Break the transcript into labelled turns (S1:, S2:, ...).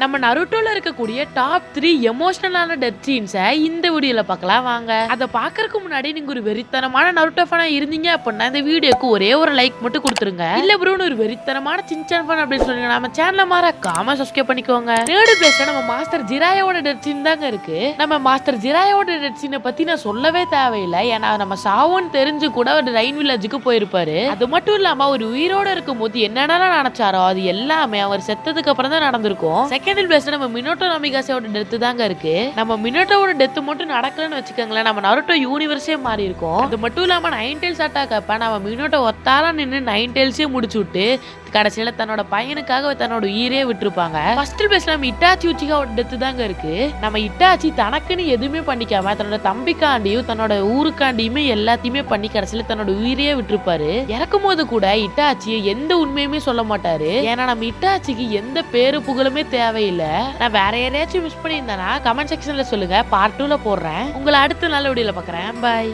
S1: நம்ம நருட்டோல இருக்கக்கூடிய top 3 எமோஷனலான death சீன்ஸை இந்த வீடியோல பார்க்கலாம் வாங்க. அதை பார்க்கறதுக்கு முன்னாடி நீங்க ஒரு வெறித்தனமான நருட்டோ ஃபேனா இருந்தீங்க அப்படின்னா இந்த வீடியோக்கு ஒரே ஒரு லைக் மட்டும் கொடுத்துருங்க. இல்ல ப்ரோன்னு ஒரு வெறித்தனமான சின்சான் ஃபேன் அப்படின்னு சொன்னீங்க நம்ம சேனலை மறக்காம சப்ஸ்கிரைப் பண்ணிக்கோங்க. தேர்ட் பிளேஸ்ல நம்ம மாஸ்டர் ஜிராயோட டெத் சீன் தாங்க இருக்கு. நம்ம மாஸ்டர் ஜிராயோட டெத் சீனை பத்தி நான் சொல்லவே தேவையில்லை. ஏன்னா நம்ம சாவோன்னு தெரிஞ்சு கூட ஒரு ரைன் வில்லேஜுக்கு போயிருப்பாரு. அது மட்டும் இல்லாம ஒரு உயிரோட இருக்கும் போது என்னென்னலாம் நினைச்சாரோ அது எல்லாமே அவர் செத்ததுக்கு அப்புறம் தான் நடந்திருக்கும். செகண்ட் பிளேஸ்ல நம்ம மினோட்டோ நாமிகாசேவோட டெத் தாங்க இருக்கு. நம்ம மினோட்டோவோட டெத் மட்டும் நடக்கலன்னு வச்சுக்கோங்களேன், நம்ம நருட்டோ யூனிவர்ஸே மாறி இருக்கும். அது மட்டும் இல்லாம நைன் டெயில்ஸ் அட்டாக் அப்ப நம்ம மினோட்டோ ஒத்தாரா நின்று நைன் டெயில்ஸே முடிச்சு விட்டு கடைசியில தன்னோட பையனுக்காக தன்னோட உயிரே விட்டுருப்பாங்க. ஃபர்ஸ்ட் பிளேஸ்ல நம்ம இட்டாச்சி உச்சிகாவோட டெத் தாங்க இருக்கு. நம்ம இட்டாச்சி தனக்குன்னு எதுவுமே பண்ணிக்காம தன்னோட தம்பிக்காண்டியும் தன்னோட ஊருக்காண்டியுமே எல்லாத்தையுமே பண்ணி கடைசியில தன்னோட உயிரையே விட்டுருப்பாரு. இறக்கும் போது கூட இட்டாச்சி எந்த உண்மையுமே சொல்ல மாட்டாரு. ஏன்னா நம்ம இட்டாச்சிக்கு எந்த பேரு புகழுமே தேவையில்லை. நான் வேற யாரையாச்சும் மிஸ் பண்ணியிருந்தேன்னா கமெண்ட் செக்ஷன்ல சொல்லுங்க, பார்ட் 2ல போடுறேன். உங்களை அடுத்த நல்ல வீடியோல பாக்குறேன். பாய்.